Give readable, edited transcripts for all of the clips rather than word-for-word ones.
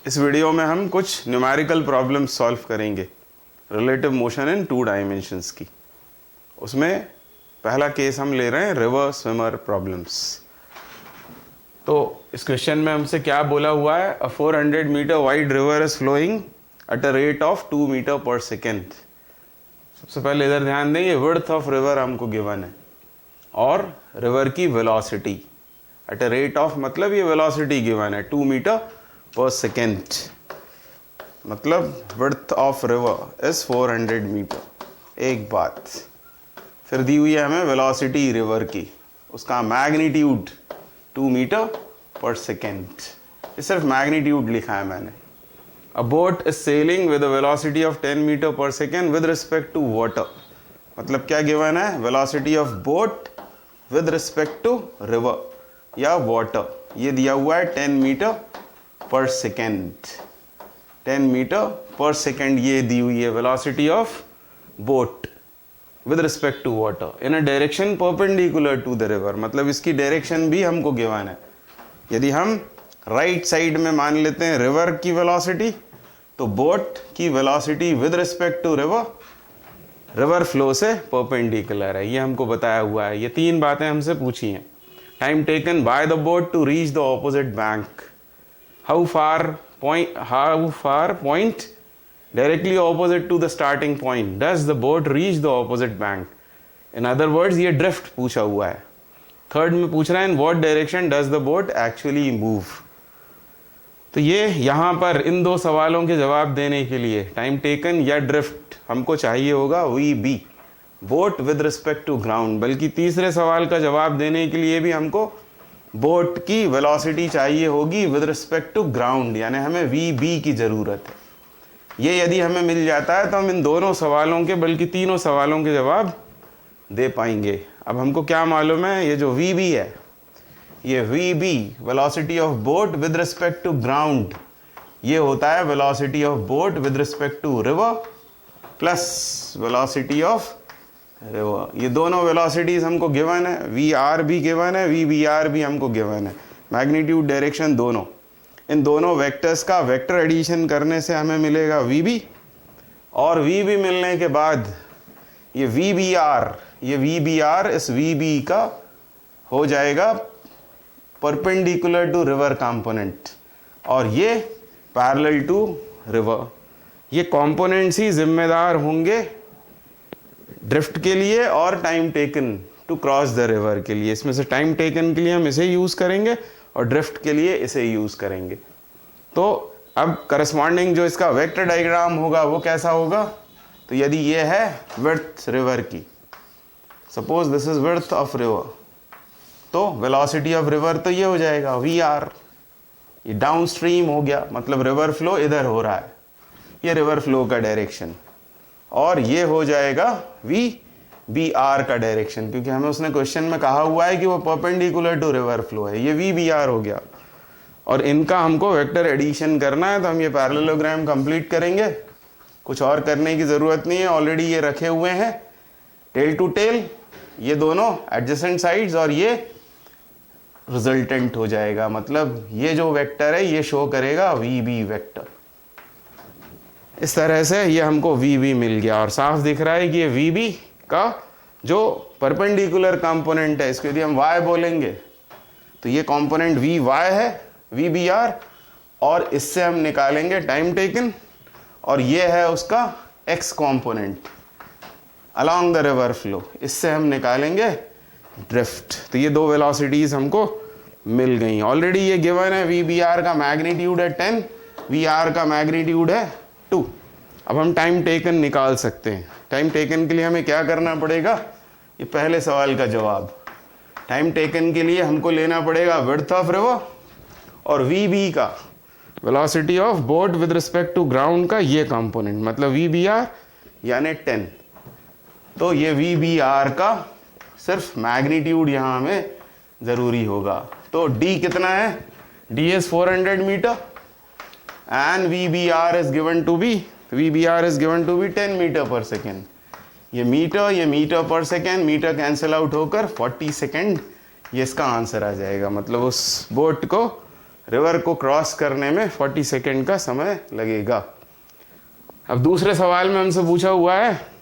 इस वीडियो में हम कुछ न्यूमेरिकल प्रॉब्लम सॉल्व करेंगे रिलेटिव मोशन इन 2 डायमेंशंस की। उसमें पहला केस हम ले रहे हैं रिवर स्विमर प्रॉब्लम्स। तो इस क्वेश्चन में हमसे क्या बोला हुआ है, a 400 meter wide river is flowing at a rate of 2 meter per second. सबसे पहले इधर ध्यान दें, ये विड्थ ऑफ रिवर हमको गिवन है और रिवर की velocity at a rate of, मतलब ये वेलोसिटी गिवन है 2 मीटर पर सेकेंड, मतलब width of river is 400 meter. एक बात फिर दी हुई है हमें वेलोसिटी रिवर की, उसका मैग्नीट्यूड 2 मीटर पर सेकेंड। ये सिर्फ मैग्नीट्यूड लिखा है मैंने। A boat is sailing with a velocity of 10 meter per second with respect to water. मतलब क्या गिवन है, velocity of boat with respect to river या वाटर। ये दिया हुआ है 10 meter per second, 10 meter per second ये दी हुई है velocity of boat with respect to water in a direction perpendicular to the river. मतलब इसकी डायरेक्शन भी हमको गिवन है। यदि हम राइट साइड में मान लेते हैं रिवर की वेलोसिटी, तो बोट की velocity with respect to river flow से परपेंडिकुलर है, ये हमको बताया हुआ है। ये 3 बातें हमसे पूछी हैं। Time taken by the boat to reach the opposite bank, how far point directly opposite to the starting point does the boat reach the opposite bank. In other words ये ड्रिफ्ट पूछा हुआ है। थर्ड में पूछ रहा है in what direction does the boat actually move. तो ये यहाँ पर इन 2 सवालों के जवाब देने के लिए टाइम टेकन या ड्रिफ्ट हमको चाहिए होगा V B, boat with respect to ground. बल्कि तीसरे सवाल का जवाब देने के लिए भी हमको बोट की वेलोसिटी चाहिए होगी विद रिस्पेक्ट टू ग्राउंड, यानी हमें वी बी की ज़रूरत है। ये यदि हमें मिल जाता है तो हम इन दोनों सवालों के, बल्कि तीनों सवालों के जवाब दे पाएंगे। अब हमको क्या मालूम है, ये जो वी बी है, ये V B velocity of boat with respect to ground, ये होता है velocity of boat with respect to river plus velocity of river. ये दोनों वेलोसिटीज हमको गिवन है, वी आर भी गिवन है, वी बी आर भी हमको गिवन है, मैग्नीट्यूड डायरेक्शन दोनों। इन दोनों वेक्टर्स का वेक्टर एडिशन करने से हमें मिलेगा वी बी, और वी बी मिलने के बाद ये वी बी आर, ये वी बी आर इस वी बी का हो जाएगा परपेंडिकुलर टू रिवर कंपोनेंट, और ये पैरेलल टू रिवर। ये कंपोनेंट्स ही जिम्मेदार होंगे ड्रिफ्ट के लिए और time taken to cross the river के लिए। इसमें से टाइम टेकन के लिए हम इसे यूज़ करेंगे और ड्रिफ्ट के लिए इसे यूज़ करेंगे। तो अब करस्पॉन्डिंग जो इसका वेक्टर डायग्राम होगा वो कैसा होगा, तो यदि ये है विड्थ रिवर की, suppose this is width of river, तो वेलोसिटी ऑफ रिवर तो ये हो जाएगा वी आर। ये डाउन स्ट्रीम हो गया, मतलब रिवर फ्लो इधर हो रहा है, ये रिवर फ्लो का डायरेक्शन, और ये हो जाएगा वी बी आर का डायरेक्शन, क्योंकि हमें उसने क्वेश्चन में कहा हुआ है कि वो परपेंडिकुलर टू रिवर फ्लो है। ये वी बी आर हो गया, और इनका हमको वेक्टर एडिशन करना है, तो हम ये पैरेललोग्राम कंप्लीट करेंगे। कुछ और करने की ज़रूरत नहीं है, ऑलरेडी ये रखे हुए हैं टेल टू टेल, ये दोनों एडजेसेंट साइड्स, और ये रिजल्टेंट हो जाएगा। मतलब ये जो वेक्टर है ये शो करेगा वी बी वेक्टर। इस तरह से ये हमको वी बी मिल गया, और साफ दिख रहा है कि ये वी बी का जो परपेंडिकुलर कंपोनेंट है, इसको यदि हम y बोलेंगे तो ये कंपोनेंट वी वाई है, वी बी आर, और इससे हम निकालेंगे टाइम टेकन, और ये है उसका x component along the river flow, इससे हम निकालेंगे ड्रिफ्ट। तो ये 2 वेलोसिटीज हमको मिल गई। ऑलरेडी ये गिवन है, वी बी आर का मैग्नीट्यूड है 10, वी आर का मैग्नीट्यूड है 2। अब हम टाइम टेकन निकाल सकते हैं। टाइम टेकन के लिए हमें क्या करना पड़ेगा, ये पहले सवाल का जवाब। टाइम टेकन के लिए हमको लेना पड़ेगा विड्थ ऑफ रिवर और वी बी का velocity of boat with respect to ground का ये कंपोनेंट, मतलब वी बी आर यानी 10। तो ये वी बी आर का सिर्फ मैग्नीट्यूड यहाँ हमें ज़रूरी होगा। तो डी कितना है, D is 400 meter and VBR is given to be 10 meter per second. ये meter per second, meter cancel out होकर 40 सेकेंड, ये इसका आंसर आ जाएगा। मतलब उस बोट को रिवर को क्रॉस करने में 40 सेकेंड का समय लगेगा। अब दूसरे सवाल में हमसे पूछा हुआ है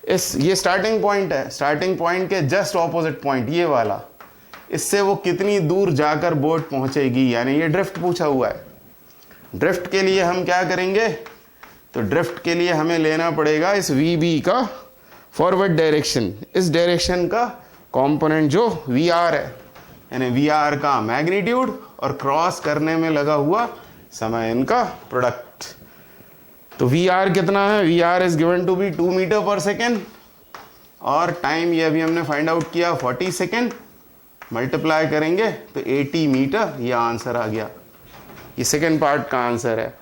ये स्टार्टिंग पॉइंट है, स्टार्टिंग पॉइंट के जस्ट ऑपोजिट पॉइंट ये वाला, इससे वो कितनी दूर जाकर बोट पहुंचेगी, यानी ये ड्रिफ्ट पूछा हुआ है। ड्रिफ्ट के लिए हम क्या करेंगे, तो ड्रिफ्ट के लिए हमें लेना पड़ेगा इस VB का फॉरवर्ड डायरेक्शन, इस डायरेक्शन का कंपोनेंट जो VR है, यानी VR का मैग्नीट्यूड और क्रॉस करने में लगा हुआ समय, इनका प्रोडक्ट। तो VR कितना है, VR is given to be 2 meter per second, और टाइम ये अभी हमने फाइंड आउट किया 40 सेकेंड, मल्टीप्लाई करेंगे तो 80 मीटर, ये आंसर आ गया। ये सेकेंड पार्ट का आंसर है।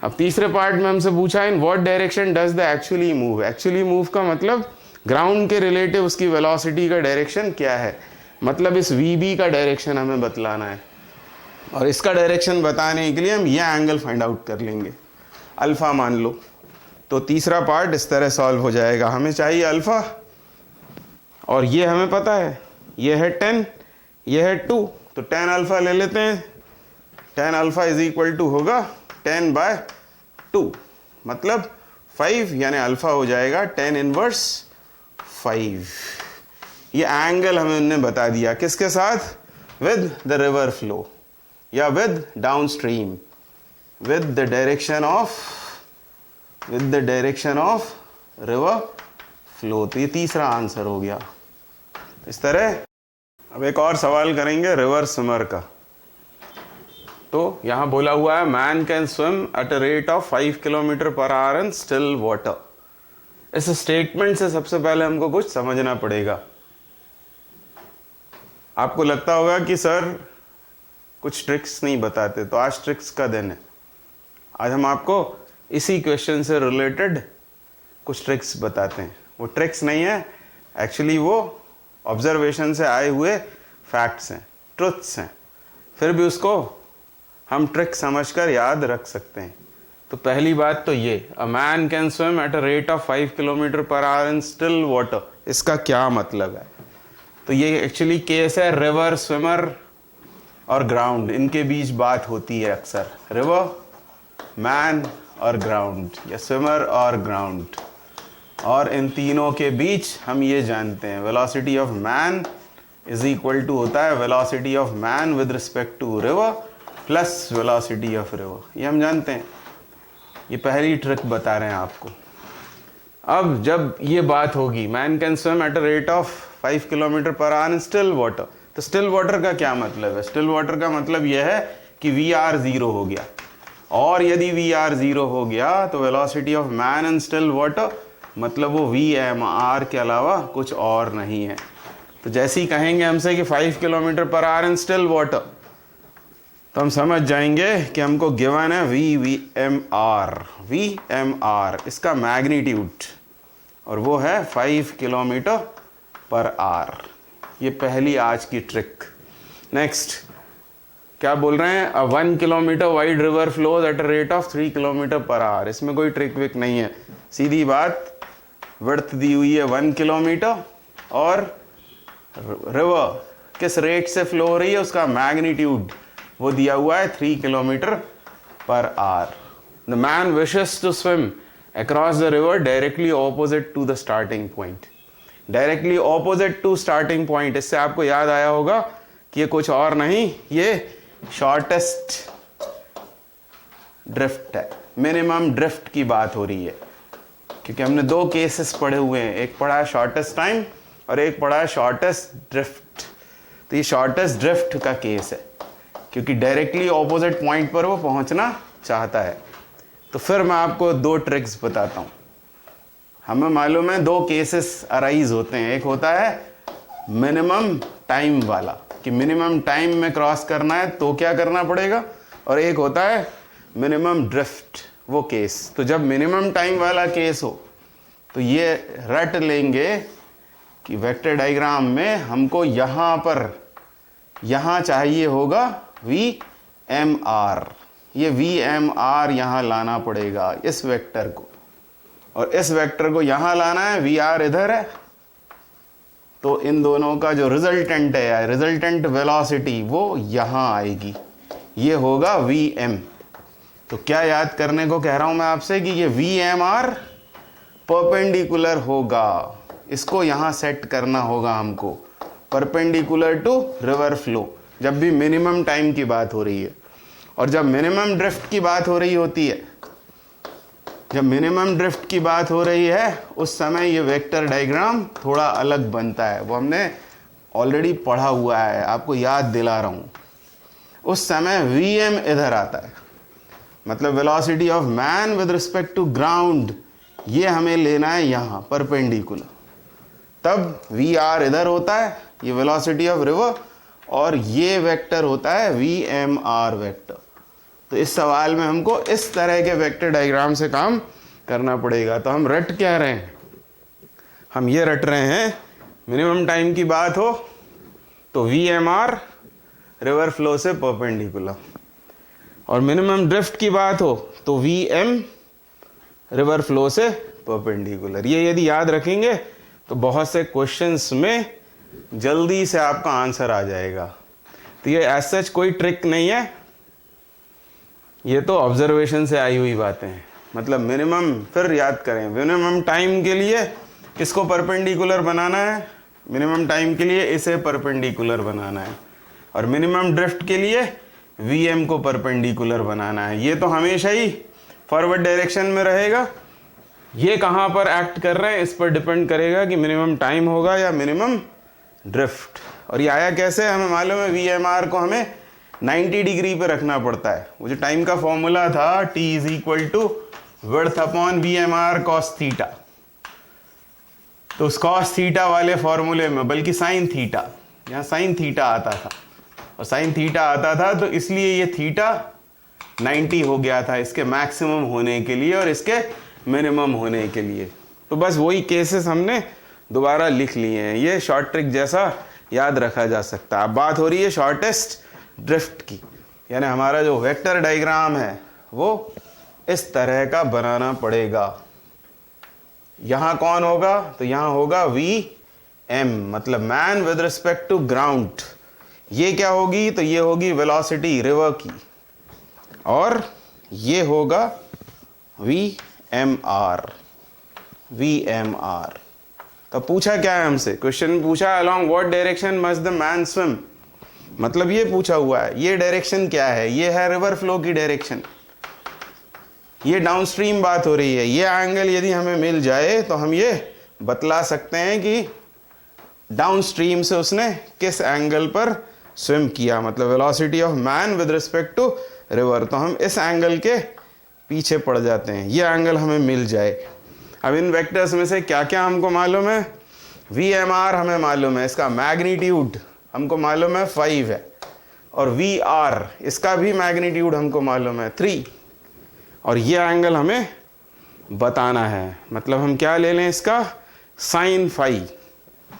अब तीसरे पार्ट में हमसे पूछा इन what direction does the actually move. Actually move का मतलब ग्राउंड के रिलेटिव उसकी वेलोसिटी का डायरेक्शन क्या है, मतलब इस VB का डायरेक्शन हमें बतलाना है, और इसका डायरेक्शन बताने के लिए हम ये एंगल फाइंड आउट कर लेंगे, अल्फा मान लो। तो तीसरा पार्ट इस तरह सॉल्व हो जाएगा। हमें चाहिए अल्फा, और ये हमें पता है, ये है 10, ये है 2, तो 10 अल्फा ले लेते हैं। 10 अल्फा इज इक्वल टू होगा 10/2, मतलब 5, यानी अल्फा हो जाएगा 10 इनवर्स 5। ये एंगल हमें उन्होंने बता दिया, किसके साथ, विद द रिवर फ्लो या with down stream, with the direction of river flow। तो ये तीसरा आंसर हो गया। इस तरह अब एक और सवाल करेंगे रिवर स्विमर का। तो यहां बोला हुआ है man can swim at a rate of 5 kilometer per hour in still water. इस स्टेटमेंट से सबसे पहले हमको कुछ समझना पड़ेगा। आपको लगता होगा कि सर कुछ ट्रिक्स नहीं बताते, तो आज ट्रिक्स का दिन है। आज हम आपको इसी क्वेश्चन से रिलेटेड कुछ ट्रिक्स बताते हैं। वो ट्रिक्स नहीं है, एक्चुअली वो ऑब्जर्वेशन से आए हुए फैक्ट्स हैं, ट्रुथ्स हैं, फिर भी उसको हम ट्रिक समझकर याद रख सकते हैं। तो पहली बात तो ये, a man can swim at a rate of 5 kilometer per hour in still water, इसका क्या मतलब है। तो ये एक्चुअली केस है रिवर स्विमर और ग्राउंड, इनके बीच बात होती है अक्सर, रिवर, मैन और ग्राउंड, या स्विमर और ग्राउंड। और इन तीनों के बीच हम ये जानते हैं velocity of man is equal to होता है velocity of man with respect to river plus velocity of river, ये हम जानते हैं। ये पहली ट्रिक बता रहे हैं आपको। अब जब ये बात होगी man can swim at a rate of 5 kilometer per hour in still water, तो स्टिल वाटर का क्या मतलब है। स्टिल वाटर का मतलब यह है कि VR 0 हो गया, और यदि VR 0 हो गया तो velocity of man in still water मतलब वो VMR के अलावा कुछ और नहीं है। तो जैसे ही कहेंगे हमसे कि 5 kilometer per hour in still water, तो हम समझ जाएंगे कि हमको गिवन है VMR, इसका मैग्नीट्यूड, और वो है 5 किलोमीटर पर आवर। ये पहली आज की ट्रिक। नेक्स्ट क्या बोल रहे हैं, 1 kilometre wide river flows eight a rate of 3 kilometer per our. इसमें कोई ट्रिक विक नहीं है, सीधी बात, विड्थ दी हुई है 1 किलोमीटर, और रिवर किस रेट से फ्लो हो रही है उसका मैग्नीट्यूड वो दिया हुआ है 3 kilometer per hour. The man wishes to swim across the river directly opposite to the starting point. Directly opposite to starting point, इससे आपको याद आया होगा कि ये कुछ और नहीं, ये शॉर्टेस्ट ड्रिफ्ट है, मिनिमम ड्रिफ्ट की बात हो रही है, क्योंकि हमने दो केसेस पढ़े हुए हैं, एक पढ़ा है शॉर्टेस्ट टाइम और एक पढ़ा है शॉर्टेस्ट ड्रिफ्ट। तो ये शॉर्टेस्ट ड्रिफ्ट का केस है, क्योंकि डायरेक्टली ऑपोजिट पॉइंट पर वो पहुंचना चाहता है। तो फिर मैं आपको दो ट्रिक्स बताता हूं। हमें मालूम है दो केसेस अराइज होते हैं, एक होता है मिनिमम टाइम वाला कि मिनिमम टाइम में क्रॉस करना है तो क्या करना पड़ेगा, और एक होता है मिनिमम ड्रिफ्ट, वो केस। तो जब मिनिमम टाइम वाला केस हो तो ये रट लेंगे कि वेक्टर डायग्राम में हमको यहाँ पर यहाँ चाहिए होगा VMR, ये VMR यहाँ लाना पड़ेगा इस वेक्टर को, और इस वेक्टर को यहाँ लाना है, VR इधर है। तो इन दोनों का जो रिजल्टेंट है, रिजल्टेंट वेलोसिटी वो यहाँ आएगी, ये होगा वी एम। तो क्या याद करने को कह रहा हूं मैं आपसे कि ये वी एम आर परपेंडिकुलर होगा, इसको यहां सेट करना होगा हमको, परपेंडिकुलर टू रिवर फ्लो, जब भी मिनिमम टाइम की बात हो रही है। और जब मिनिमम ड्रिफ्ट की बात हो रही होती है, जब मिनिमम ड्रिफ्ट की बात हो रही है, उस समय ये वेक्टर डायग्राम थोड़ा अलग बनता है। वो हमने ऑलरेडी पढ़ा हुआ है, आपको याद दिला रहा हूं। उस समय वी एम इधर आता है, मतलब velocity of man with respect to ground, ये हमें लेना है यहाँ परपेंडिकुलर। तब वी आर इधर होता है, ये वेलोसिटी ऑफ रिवर, और ये वेक्टर होता है वी एम आर वेक्टर। तो इस सवाल में हमको इस तरह के वेक्टर डायग्राम से काम करना पड़ेगा। तो हम रट क्या रहे हैं, हम ये रट रहे हैं, मिनिमम टाइम की बात हो तो V M R river flow से परपेंडिकुलर, और मिनिमम ड्रिफ्ट की बात हो तो वी एम रिवर फ्लो से परपेंडिकुलर। ये यदि याद रखेंगे तो बहुत से क्वेश्चंस में जल्दी से आपका आंसर आ जाएगा। तो ये एज सच कोई ट्रिक नहीं है, ये तो ऑब्जर्वेशन से आई हुई बातें हैं। मतलब मिनिमम, फिर याद करें, मिनिमम टाइम के लिए किसको परपेंडिकुलर बनाना है, मिनिमम टाइम के लिए इसे परपेंडिकुलर बनाना है, और मिनिमम ड्रिफ्ट के लिए वीएम को परपेंडिकुलर बनाना है। ये तो हमेशा ही फॉरवर्ड डायरेक्शन में रहेगा। ये कहाँ पर एक्ट कर रहे हैं इस पर डिपेंड करेगा कि मिनिमम टाइम होगा या मिनिमम ड्रिफ्ट। और ये आया कैसे, हमें मालूम है वी एम आर को हमें 90 डिग्री पे रखना पड़ता है। वो जो टाइम का फॉर्मूला था, T is equal to width upon V M R cos theta. तो उस कॉस थीटा वाले फॉर्मूले में, बल्कि साइन थीटा, यहाँ साइन थीटा आता था, और साइन थीटा आता था तो इसलिए ये थीटा 90 हो गया था इसके मैक्सिमम होने के लिए और इसके मिनिमम होने के लिए। तो बस वही केसेस हमने दोबारा लिख लिए हैं। ये शॉर्ट ट्रिक जैसा याद रखा जा सकता है। अब बात हो रही है शॉर्टेस्ट ड्रिफ्ट की, यानी हमारा जो वेक्टर डायग्राम है वो इस तरह का बनाना पड़ेगा। यहां कौन होगा, तो यहां होगा वी एम, मतलब man with respect to ground. ये क्या होगी, तो ये होगी वेलोसिटी रिवर की, और ये होगा V M R, V M R. तो पूछा क्या है हमसे, क्वेश्चन में पूछा along what direction must the man swim, मतलब ये पूछा हुआ है, ये डायरेक्शन क्या है, ये है रिवर फ्लो की डायरेक्शन, ये डाउनस्ट्रीम बात हो रही है। ये एंगल यदि हमें मिल जाए तो हम ये बतला सकते हैं कि डाउनस्ट्रीम से उसने किस एंगल पर स्विम किया, मतलब velocity of man with respect to river. तो हम इस एंगल के पीछे पड़ जाते हैं, ये एंगल हमें मिल जाए। अब इन वेक्टर्स में से क्या क्या हमको मालूम है, वी एम आर हमें मालूम है, इसका मैग्नीट्यूड हमको मालूम है 5 है, और वी आर इसका भी मैग्नीट्यूड हमको मालूम है 3, और ये एंगल हमें बताना है। मतलब हम क्या ले लें इसका, साइन फाई।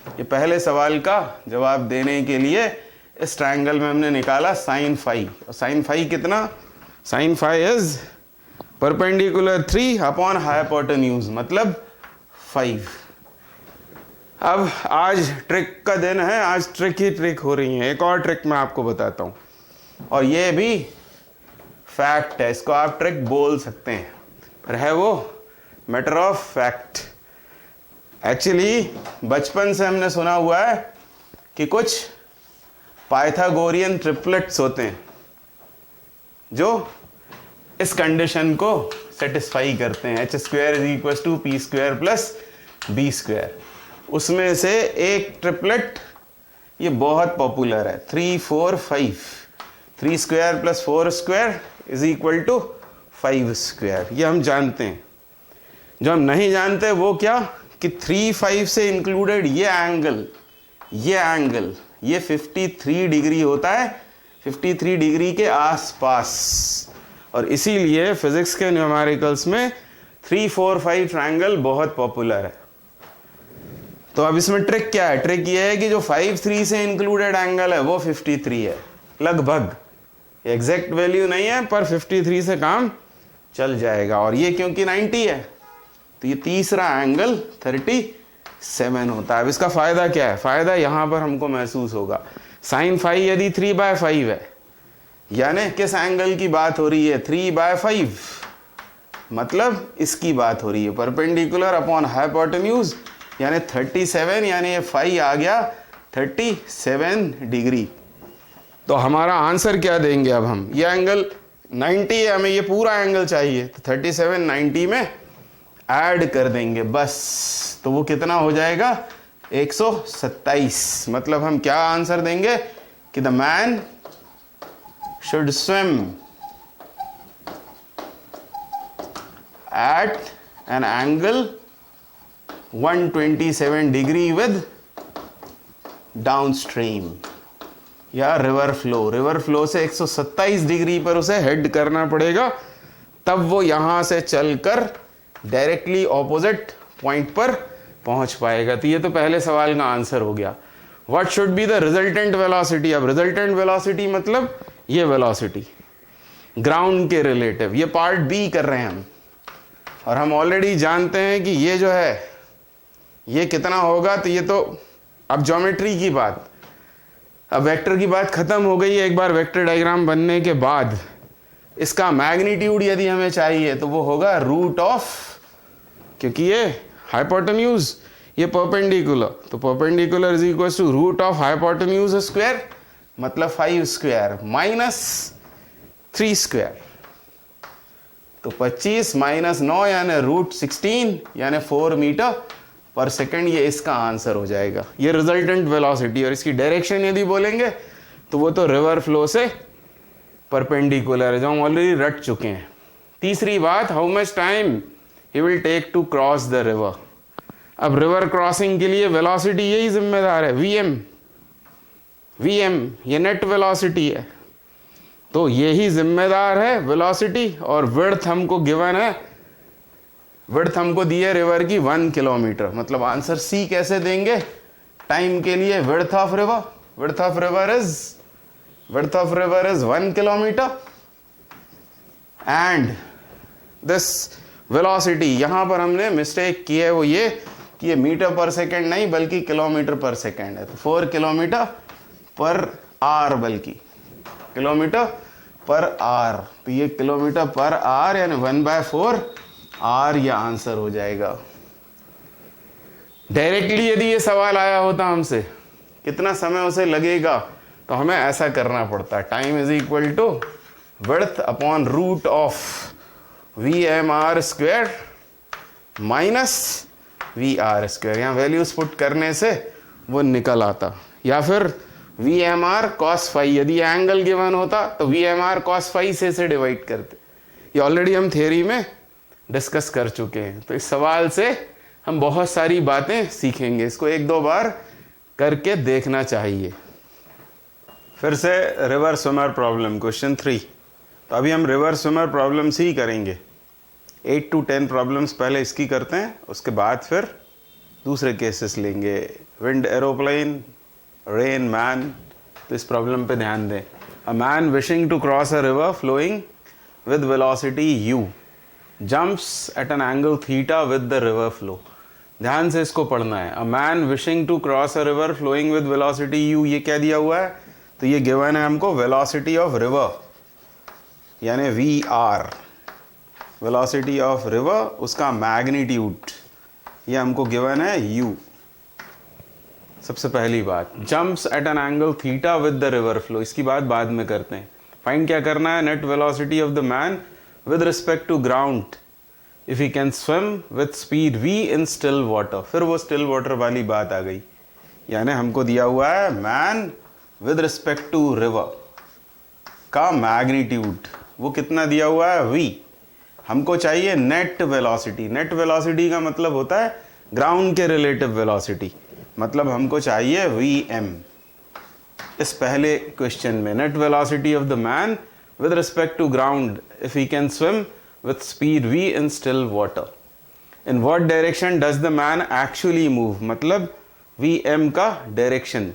ये पहले सवाल का जवाब देने के लिए इस ट्रायंगल में हमने निकाला साइन फाई, और साइन फाई कितना, sine phi is perpendicular 3 upon hypotenuse, मतलब 5। अब आज ट्रिक का दिन है, आज ट्रिक ही ट्रिक हो रही है। एक और ट्रिक मैं आपको बताता हूँ, और ये भी फैक्ट है, इसको आप ट्रिक बोल सकते हैं, पर है वो मैटर ऑफ फैक्ट। एक्चुअली बचपन से हमने सुना हुआ है कि कुछ पाइथागोरियन ट्रिपलेट्स होते हैं जो इस कंडीशन को सेटिस्फाई करते हैं, h square is equal to P square plus B square. उसमें से एक ट्रिपलेट ये बहुत पॉपुलर है, 3 4 5, 3 square plus 4 square is equal to 5 square. ये हम जानते हैं। जो हम नहीं जानते वो क्या, कि 3 5 से इंक्लूडेड ये एंगल ये 53 डिग्री होता है, 53 डिग्री के आसपास। और इसीलिए फिजिक्स के न्यूमेरिकल्स में 3 4 5 ट्रायंगल बहुत पॉपुलर है। तो अब इसमें ट्रिक क्या है, ट्रिक ये है कि जो 5 3 से इंक्लूडेड एंगल है वो 53 है, लगभग एग्जैक्ट वैल्यू नहीं है, पर 53 से काम चल जाएगा। और ये क्योंकि 90 है तो ये तीसरा एंगल 37 होता है। अब इसका फायदा क्या है, फायदा यहां पर हमको महसूस होगा, साइन फाई यदि 3/5 है, यानी किस एंगल की बात हो रही है? 3/5, मतलब इसकी बात हो रही है, परपेंडिकुलर अपॉन हाइपोटेन्यूज, यानी 37, यानी ये फाई आ गया 37 डिग्री। तो हमारा आंसर क्या देंगे अब हम? ये एंगल 90 है, हमें ये पूरा एंगल चाहिए, तो 37 90 में ऐड कर देंगे बस। तो वो कितना हो जाएगा? 127। मतलब हम क्या आंसर देंगे कि the man should swim at an angle 127 degree with downstream या रिवर फ्लो। रिवर फ्लो से 127 डिग्री पर उसे हेड करना पड़ेगा, तब वो यहां से चलकर डायरेक्टली ऑपोजिट पॉइंट पर पहुंच पाएगा। तो ये तो पहले सवाल का आंसर हो गया। What should be the resultant velocity? अब रिजल्टेंट वेलोसिटी मतलब ये वेलोसिटी ग्राउंड के रिलेटिव, ये पार्ट बी कर रहे हैं हम, और हम ऑलरेडी जानते हैं कि ये जो है ये कितना होगा। तो ये तो अब ज्योमेट्री की बात, अब वेक्टर की बात खत्म हो गई है। एक बार वेक्टर डायग्राम बनने के बाद इसका मैग्नीट्यूड यदि हमें चाहिए तो वो होगा रूट ऑफ, क्योंकि ये हाइपोटेन्यूज, ये परपेंडिकुलर, तो perpendicular is equal to root of hypotenuse square, मतलब 5 स्क्वायर माइनस 3 स्क्वायर। तो 25 माइनस 9 यानी रूट 16, यानी 4 मीटर पर सेकंड। ये इसका आंसर हो जाएगा, ये रिजल्टेंट वेलोसिटी। और इसकी डायरेक्शन यदि बोलेंगे तो वो तो रिवर फ्लो से परपेंडिकुलर है, जो हम ऑलरेडी रट चुके हैं। तीसरी बात, how much time he will take to cross the river. अब रिवर क्रॉसिंग के लिए वेलोसिटी यही जिम्मेदार है, वीएम ये नेट वेलोसिटी है, तो यही जिम्मेदार है वेलोसिटी। और विड्थ हमको गिवन है, विड्थ हमको दी है रिवर की 1 किलोमीटर। मतलब आंसर सी कैसे देंगे? टाइम के लिए width of river, width of river is 1 kilometre, and this velocity, यहां पर हमने मिस्टेक की है वो ये कि ये मीटर पर सेकेंड नहीं बल्कि किलोमीटर पर सेकेंड है। तो 4 किलोमीटर पर आर, बल्कि किलोमीटर पर आर, तो ये किलोमीटर पर आर यानी 1/4 आर, ये आंसर हो जाएगा। डायरेक्टली यदि ये सवाल आया होता हमसे कितना समय उसे लगेगा, तो हमें ऐसा करना पड़ता, time is equal to width upon root of VMR square minus VR square. यहाँ वैल्यूज पुट करने से वो निकल आता, या फिर VMR cos phi, यदि एंगल गिवन होता तो VMR cos phi से डिवाइड करते। ये ऑलरेडी हम थ्योरी में डिस्कस कर चुके हैं। तो इस सवाल से हम बहुत सारी बातें सीखेंगे, इसको 1-2 बार करके देखना चाहिए। फिर से रिवर स्विमर प्रॉब्लम, क्वेश्चन 3। तो अभी हम रिवर स्विमर प्रॉब्लम्स ही करेंगे, 8 to 10 प्रॉब्लम्स पहले इसकी करते हैं, उसके बाद फिर दूसरे केसेस लेंगे, विंड एरोप्लेन, रेन मैन। तो इस प्रॉब्लम पे ध्यान दें। A man wishing to cross a river flowing with velocity u jumps at an angle theta with the river flow। ध्यान से इसको पढ़ना है। A man wishing to cross a river flowing with velocity u, ये क्या दिया हुआ है? तो ये गिवन है हमको वेलोसिटी ऑफ रिवर यानी VR, वेलोसिटी ऑफ रिवर, उसका मैग्नीट्यूड ये हमको गिवन है u। सबसे पहली बात, jumps at an angle theta with the river flow, इसकी बात बाद में करते हैं। फाइंड क्या करना है? Net velocity of the man with respect to ground if he can swim with speed v in still water। फिर वो still water वाली बात आ गई, यानी हमको दिया हुआ है man with respect to river का मैग्नीट्यूड, वो कितना दिया हुआ है? v। हमको चाहिए नेट वेलोसिटी। नेट वेलोसिटी का मतलब होता है ग्राउंड के रिलेटिव वेलोसिटी, मतलब हमको चाहिए vm। इस पहले क्वेश्चन में net velocity of the man with respect to ground if he can swim with speed v in still water। in what direction does the man actually move, मतलब vm का direction।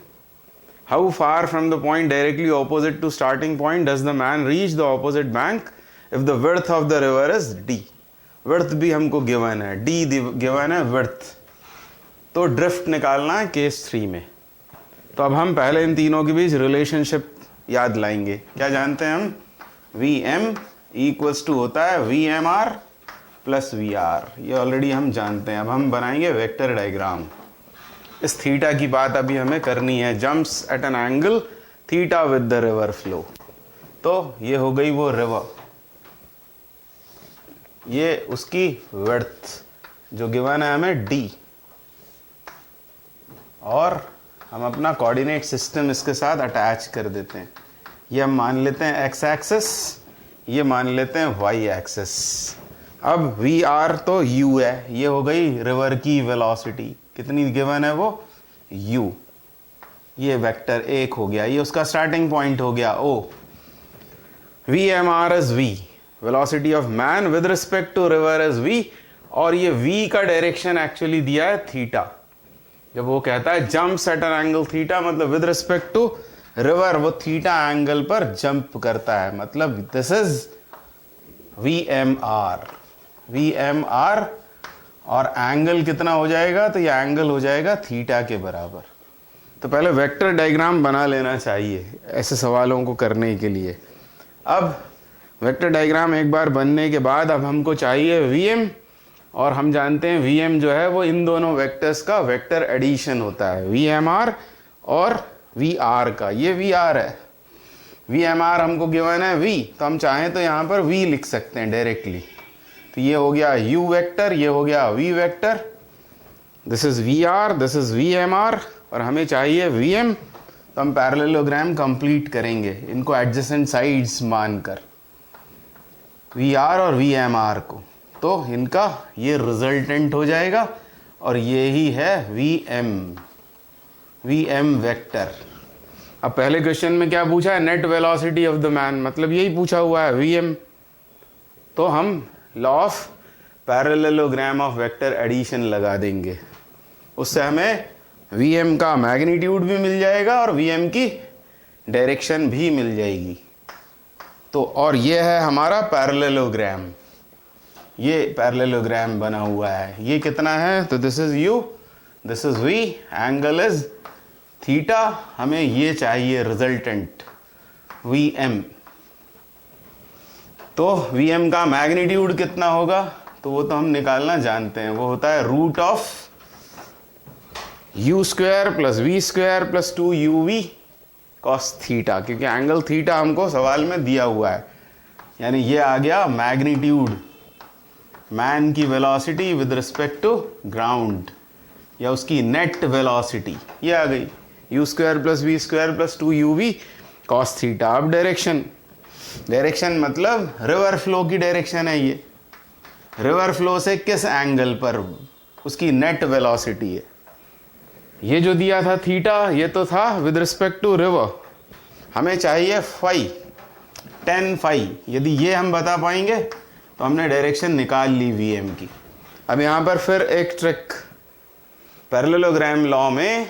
how far from the point directly opposite to starting point does the man reach the opposite bank if the width of the river is d। width भी हमको given है, d given है width। तो drift निकालना है case 3 में। तो अब हम पहले इन तीनों के बीच रिलेशनशिप याद लाएंगे। क्या जानते हैं हम? वी एम इक्वल्स टू होता है V M R plus V R, ये ऑलरेडी हम जानते हैं। अब हम बनाएंगे वेक्टर डायग्राम। इस थीटा की बात अभी हमें करनी है, jumps at an angle theta with the river flow. तो ये हो गई वो रिवर, ये उसकी विड्थ जो गिवन है हमें d, और हम अपना कोऑर्डिनेट सिस्टम इसके साथ अटैच कर देते हैं। ये हम मान लेते हैं एक्स एक्सिस, ये मान लेते हैं वाई एक्सिस। अब वी आर तो u है, ये हो गई रिवर की वेलोसिटी, कितनी गिवन है वो u, ये वेक्टर 1 हो गया, ये उसका स्टार्टिंग पॉइंट हो गया o। V M R is v, velocity of man with respect to river is v, और ये v का डायरेक्शन एक्चुअली दिया है थीटा। जब वो कहता है jumps at an angle theta, मतलब विद रिस्पेक्ट टू रिवर वो थीटा एंगल पर जंप करता है, मतलब this is V M R. V M R और एंगल कितना हो जाएगा? तो ये एंगल हो जाएगा थीटा के बराबर। तो पहले वेक्टर डायग्राम बना लेना चाहिए ऐसे सवालों को करने के लिए। अब वेक्टर डायग्राम एक बार बनने के बाद अब हमको चाहिए वीएम, और हम जानते हैं वीएम जो है वो इन दोनों वेक्टर्स का वेक्टर एडिशन होता है, वी एम आर और वी आर का। ये वी आर है, वी एम आर हमको गिवन है वी, तो हम चाहें तो यहाँ पर वी लिख सकते हैं डायरेक्टली। तो ये हो गया यू वेक्टर, ये हो गया V vector, this is V R, this is V M R, और हमें चाहिए वी एम। तो हम पैरेललोग्राम कंप्लीट करेंगे इनको एडजेसेंट साइड्स मानकर, वी आर और वी एम आर को। तो इनका ये रिजल्टेंट हो जाएगा, और ये ही है वी एम वेक्टर। अब पहले क्वेश्चन में क्या पूछा है? Net velocity of the man, मतलब यही पूछा हुआ है वी एम। तो हम law of parallelogram of vector addition लगा देंगे, उससे हमें वी एम का मैग्नीट्यूड भी मिल जाएगा और वी एम की डायरेक्शन भी मिल जाएगी। तो और ये है हमारा पैरेललोग्राम, ये पैरेललोग्राम बना हुआ है। ये कितना है? तो this is u, this is v, angle is theta. हमें ये चाहिए रिजल्टेंट vm। तो vm का मैग्नीट्यूड कितना होगा? तो वो तो हम निकालना जानते हैं, वो होता है root of u square plus v square plus 2uv cos theta, क्योंकि एंगल थीटा हमको सवाल में दिया हुआ है। यानी ये आ गया मैग्नीट्यूड मैन की velocity with respect to ground, या उसकी नेट वेलोसिटी, ये आ गई u square plus V square plus 2uv cos theta. अब डायरेक्शन मतलब रिवर फ्लो की डायरेक्शन है, ये रिवर फ्लो से किस एंगल पर उसकी नेट वेलोसिटी है। ये जो दिया था थीटा, ये तो था विद रिस्पेक्ट टू रिवर। हमें चाहिए फाई, tan फाई। यदि ये हम बता पाएंगे तो हमने डायरेक्शन निकाल ली वीएम की। अब यहाँ पर फिर एक ट्रिक, पैरेललोग्राम लॉ में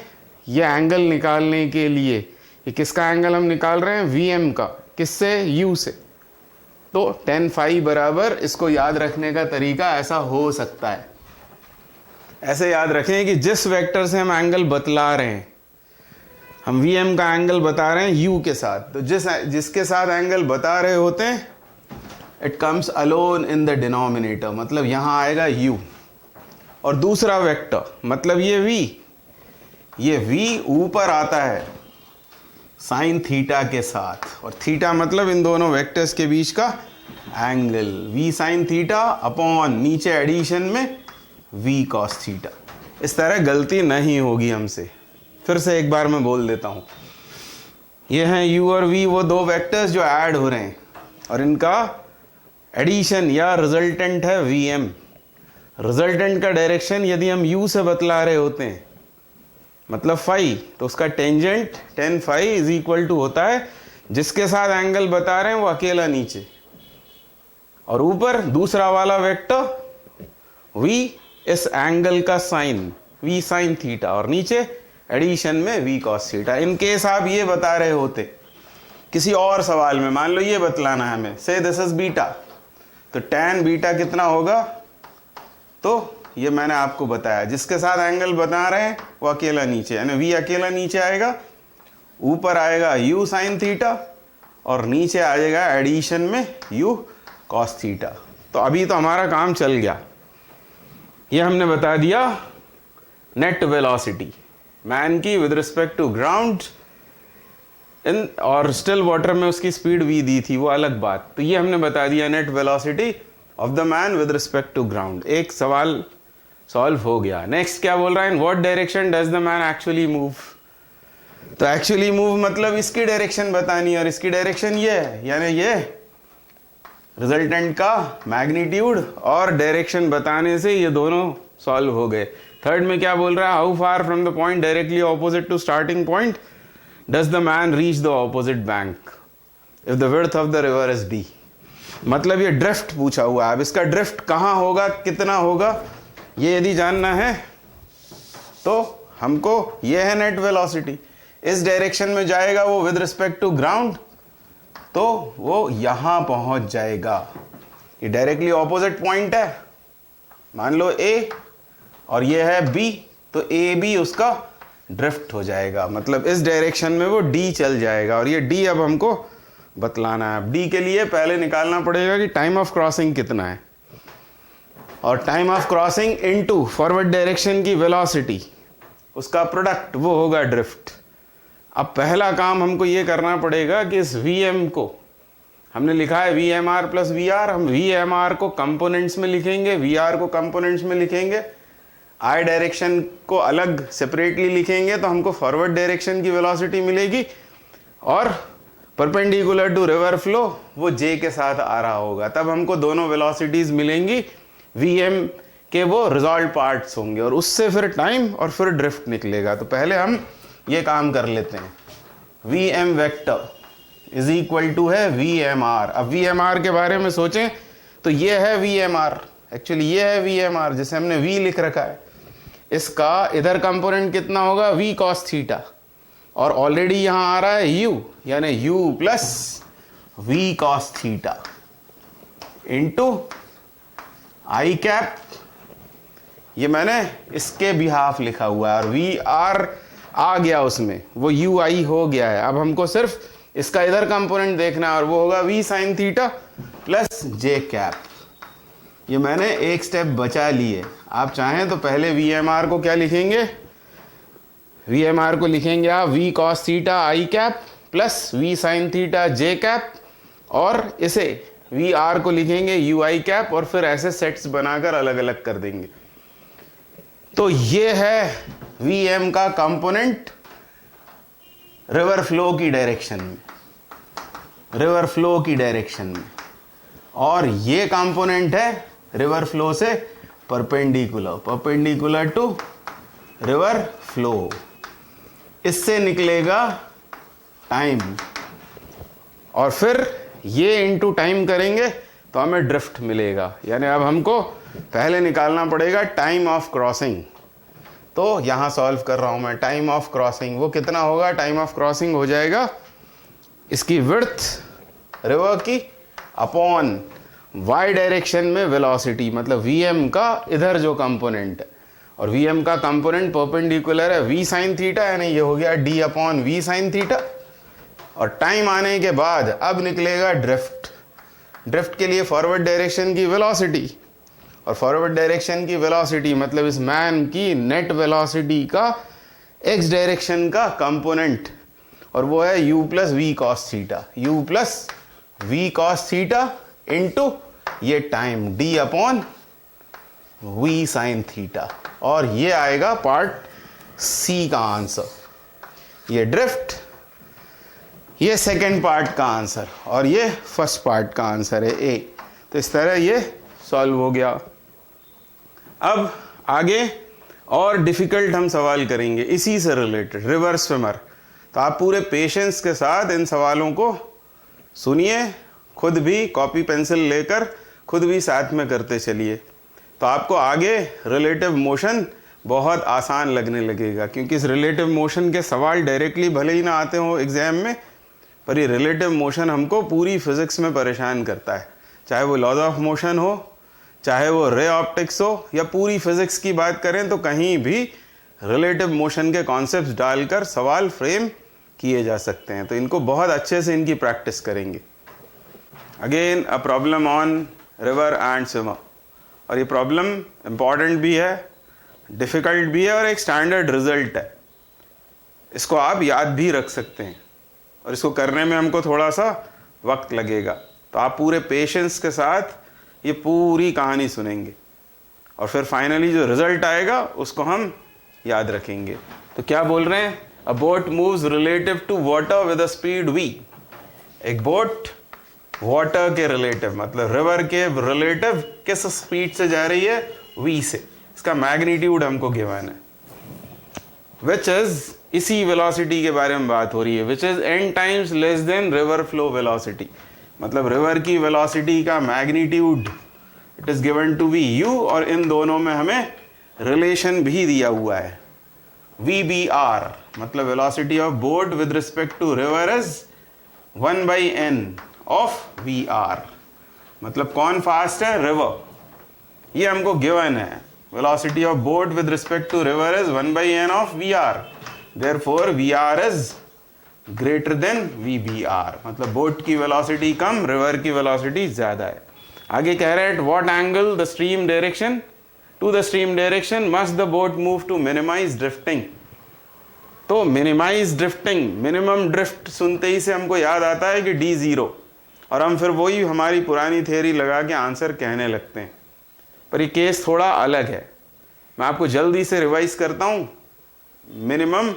ये एंगल निकालने के लिए, ये किसका एंगल हम निकाल रहे हैं? वीएम का। किससे? यू से। तो tan फाई बराबर, इसको याद रखने का तरीका ऐसा हो सकता है, ऐसे याद रखें कि जिस वेक्टर से हम एंगल बतला रहे हैं, हम वीएम का एंगल बता रहे हैं यू के साथ, तो जिसके साथ एंगल बता रहे होते हैं it comes alone in the denominator, मतलब यहाँ आएगा u, और दूसरा वेक्टर मतलब ये v ऊपर आता है साइन थीटा के साथ, और थीटा मतलब इन दोनों वेक्टर्स के बीच का angle, v sign theta upon नीचे एडिशन में v cos थीटा। इस तरह गलती नहीं होगी हमसे। फिर से एक बार मैं बोल देता हूँ, ये हैं u और v, वो दो वेक्टर्स जो ऐड हो रहे हैं, और इनका एडिशन या रिजल्टेंट है vm। रिजल्टेंट का डायरेक्शन यदि हम u से बतला रहे होते हैं, मतलब फाई, तो उसका tangent tan phi is equal to होता है जिसके साथ एंगल बता रहे हैं वो अकेला नीचे, और ऊपर दूसरा वाला वेक्टर v इस एंगल का साइन v साइन थीटा, और नीचे एडिशन में v cos theta. In case आप ये बता रहे होते किसी और सवाल में, मान लो ये बतलाना है हमें, से दिस इज बीटा, तो tan बीटा कितना होगा? तो ये मैंने आपको बताया, जिसके साथ एंगल बता रहे हैं वो अकेला नीचे, यानी v अकेला नीचे आएगा, ऊपर आएगा u साइन थीटा, और नीचे आ जाएगा एडिशन में u cos थीटा। तो अभी तो हमारा काम चल गया। ये हमने बता दिया नेट वेलोसिटी मैन की with respect to ground in, और स्टिल वाटर में उसकी स्पीड v दी थी, वो अलग बात। तो ये हमने बता दिया net velocity of the man with respect to ground. एक सवाल सॉल्व हो गया। नेक्स्ट क्या बोल रहा है, in what direction does the man actually move. तो एक्चुअली मूव मतलब इसकी डायरेक्शन बतानी है, और इसकी डायरेक्शन ये है, यानी ये रिजल्टेंट का मैग्नीट्यूड और डायरेक्शन बताने से ये दोनों सॉल्व हो गए। थर्ड में क्या बोल रहा है, how far from the point directly opposite to starting point does the man reach the opposite bank if the width of the river is d। मतलब ये ड्रिफ्ट पूछा हुआ है। अब इसका ड्रिफ्ट कहाँ होगा, कितना होगा, ये यदि जानना है तो हमको ये है नेट वेलोसिटी। इस डायरेक्शन में जाएगा वो विद रिस्पेक्ट टू ग्राउंड, तो वो यहां पहुंच जाएगा। ये डायरेक्टली ऑपोजिट पॉइंट है, मान लो A और ये है B, तो A B उसका ड्रिफ्ट हो जाएगा। मतलब इस डायरेक्शन में वो D चल जाएगा, और ये D अब हमको बतलाना है। अब D के लिए पहले निकालना पड़ेगा कि टाइम ऑफ क्रॉसिंग कितना है, और time of crossing into forward direction की वेलोसिटी, उसका प्रोडक्ट वो होगा ड्रिफ्ट। अब पहला काम हमको ये करना पड़ेगा कि इस Vm को, हमने लिखा है VMR प्लस VR, हम VMR को कंपोनेंट्स में लिखेंगे, VR को कंपोनेंट्स में लिखेंगे, I डायरेक्शन को अलग सेपरेटली लिखेंगे, तो हमको फॉरवर्ड डायरेक्शन की वेलोसिटी मिलेगी, और परपेंडिकुलर टू रिवर फ्लो वो J के साथ आ रहा होगा। तब हमको दोनों वेलोसिटीज मिलेंगी, Vm के वो रिजॉल्व पार्ट्स होंगे, और उससे फिर टाइम और फिर ड्रिफ्ट निकलेगा। तो पहले हम ये काम कर लेते हैं। Vm vector is equal to है VMR। अब VMR के बारे में सोचें तो ये है VMR, एक्चुअली ये है VMR जिसे हमने V लिख रखा है। इसका इधर कंपोनेंट कितना होगा, V cos थीटा, और ऑलरेडी यहां आ रहा है U, यानी U plus V cos theta into I cap. ये मैंने इसके बिहाफ लिखा हुआ है, और VR आ गया उसमें, वो UI हो गया है। अब हमको सिर्फ इसका इधर कंपोनेंट देखना है, और वो होगा V sin theta plus J cap. ये मैंने एक स्टेप बचा लिए। आप चाहें तो पहले VMR को क्या लिखेंगे, VMR को लिखेंगे आप V cos theta I cap plus V sin theta J cap, और इसे VR को लिखेंगे UI कैप, और फिर ऐसे सेट्स बनाकर अलग अलग कर देंगे। तो ये है Vm का कंपोनेंट रिवर फ्लो की डायरेक्शन में, रिवर फ्लो की डायरेक्शन में, और ये कंपोनेंट है रिवर फ्लो से perpendicular, perpendicular to river flow. इससे निकलेगा टाइम, और फिर ये इनटू टाइम करेंगे तो हमें ड्रिफ्ट मिलेगा। यानी अब हमको पहले निकालना पड़ेगा टाइम ऑफ क्रॉसिंग। तो यहां सॉल्व कर रहा हूं मैं टाइम ऑफ क्रॉसिंग। वो कितना होगा, टाइम ऑफ क्रॉसिंग हो जाएगा इसकी विड्थ रिवर की अपॉन y डायरेक्शन में वेलोसिटी, मतलब Vm का इधर जो कंपोनेंट है, और Vm का कंपोनेंट परपेंडिकुलर है V sin थीटा, यानी ये हो गया d upon V sin theta. और टाइम आने के बाद अब निकलेगा ड्रिफ्ट। ड्रिफ्ट के लिए फॉरवर्ड डायरेक्शन की वेलोसिटी, और फॉरवर्ड डायरेक्शन की वेलोसिटी मतलब इस मैन की नेट वेलोसिटी का x डायरेक्शन का कंपोनेंट, और वो है u plus V cos theta, u plus V cos theta into ये time d upon v sine theta, और ये आएगा पार्ट C का आंसर। ये ड्रिफ्ट, ये सेकेंड पार्ट का आंसर, और ये फर्स्ट पार्ट का आंसर है A। तो इस तरह ये सॉल्व हो गया। अब आगे और डिफिकल्ट हम सवाल करेंगे इसी से रिलेटेड, रिवर स्विमर। तो आप पूरे पेशेंस के साथ इन सवालों को सुनिए, खुद भी कॉपी पेंसिल लेकर खुद भी साथ में करते चलिए। तो आपको आगे रिलेटिव मोशन बहुत आसान लगने लगेगा, क्योंकि इस रिलेटिव मोशन के सवाल डायरेक्टली भले ही ना आते हो एग्जाम में, पर ये रिलेटिव मोशन हमको पूरी फिजिक्स में परेशान करता है। चाहे वो लॉज ऑफ मोशन हो, चाहे वो रे ऑप्टिक्स हो, या पूरी फिजिक्स की बात करें तो कहीं भी रिलेटिव मोशन के कॉन्सेप्ट्स डालकर सवाल फ्रेम किए जा सकते हैं। तो इनको बहुत अच्छे से इनकी प्रैक्टिस करेंगे। Again a problem on river and swimmer, और ये प्रॉब्लम इम्पॉर्टेंट भी है, डिफ़िकल्ट भी है और एक स्टैंडर्ड रिजल्ट है। इसको आप याद भी रख सकते हैं और इसको करने में हमको थोड़ा सा वक्त लगेगा। तो आप पूरे पेशेंस के साथ ये पूरी कहानी सुनेंगे और फिर फाइनली जो रिजल्ट आएगा उसको हम याद रखेंगे। तो क्या बोल रहे हैं? A boat moves relative to water with a speed v। एक बोट वाटर के रिलेटिव, मतलब रिवर के रिलेटिव किस स्पीड से जा रही है? v से। इसका मैग्नीट्यूड हमको गिवन है, विच इज, इसी वेलोसिटी के बारे में बात हो रही है, which is n times less than river flow velocity. मतलब रिवर की वेलोसिटी का magnitude it is given to be u, और इन दोनों में हमें रिलेशन भी दिया हुआ है VBR, मतलब velocity of boat with respect to river is 1/n of VR। मतलब कौन फास्ट है? रिवर। ये हमको गिवन है, velocity of boat with respect to river is 1/n of VR, therefore VR is greater than VBR। मतलब boat की velocity कम, river की वेलोसिटी ज्यादा है। आगे कह रहे हैं what angle the stream direction to the stream direction must the boat move to minimize drifting. तो मिनिमाइज ड्रिफ्टिंग, मिनिमम ड्रिफ्ट सुनते ही से हमको याद आता है कि D0, और हम फिर वही हमारी पुरानी थ्योरी लगा के आंसर कहने लगते हैं। पर ये केस थोड़ा अलग है, मैं आपको जल्दी से रिवाइज करता हूँ मिनिमम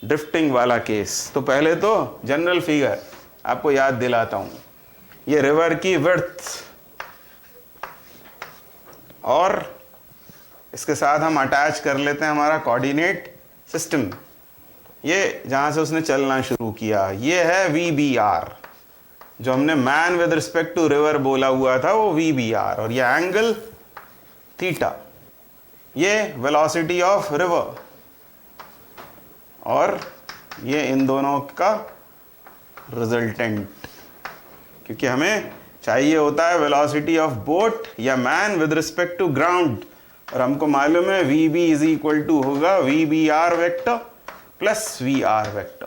ड्रिफ्टिंग वाला केस। तो पहले तो जनरल फिगर आपको याद दिलाता हूँ। ये रिवर की विड्थ, और इसके साथ हम अटैच कर लेते हैं हमारा कोऑर्डिनेट सिस्टम। ये जहाँ से उसने चलना शुरू किया, ये है VBR। जो हमने man with respect to river बोला हुआ था वो VBR, और ये एंगल थीटा, ये वेलोसिटी ऑफ रिवर, और ये इन दोनों का रिजल्टेंट। क्योंकि हमें चाहिए होता है वेलोसिटी ऑफ बोट या man with respect to ground, और हमको मालूम है VB इज इक्वल टू होगा VBR vector plus VR vector.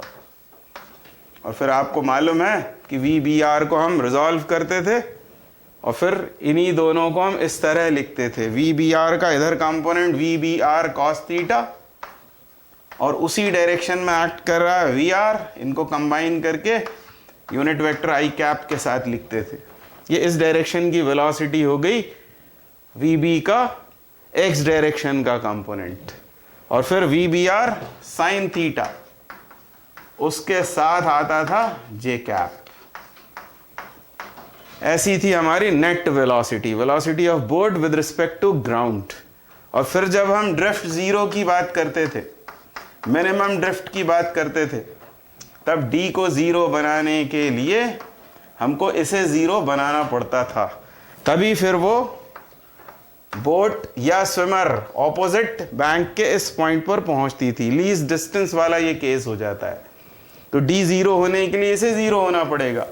और फिर आपको मालूम है कि VBR को हम रिजॉल्व करते थे और फिर इन्हीं दोनों को हम इस तरह लिखते थे, VBR का इधर कंपोनेंट VBR cos थीटा, और उसी डायरेक्शन में एक्ट कर रहा है VR। इनको कंबाइन करके यूनिट वेक्टर i कैप के साथ लिखते थे। ये इस डायरेक्शन की वेलोसिटी हो गई VB का x डायरेक्शन का कंपोनेंट, और फिर VBR sin थीटा, उसके साथ आता था j कैप। ऐसी थी हमारी net velocity, velocity of boat with respect to ground. और फिर जब हम ड्रिफ्ट जीरो की बात करते थे, मिनिमम ड्रिफ्ट की बात करते थे, तब d को जीरो बनाने के लिए हमको इसे जीरो बनाना पड़ता था, तभी फिर वो बोट या स्विमर ऑपोजिट बैंक के इस पॉइंट पर पहुंचती थी। लीस्ट डिस्टेंस वाला ये केस हो जाता है। तो d जीरो होने के लिए इसे जीरो होना पड़ेगा,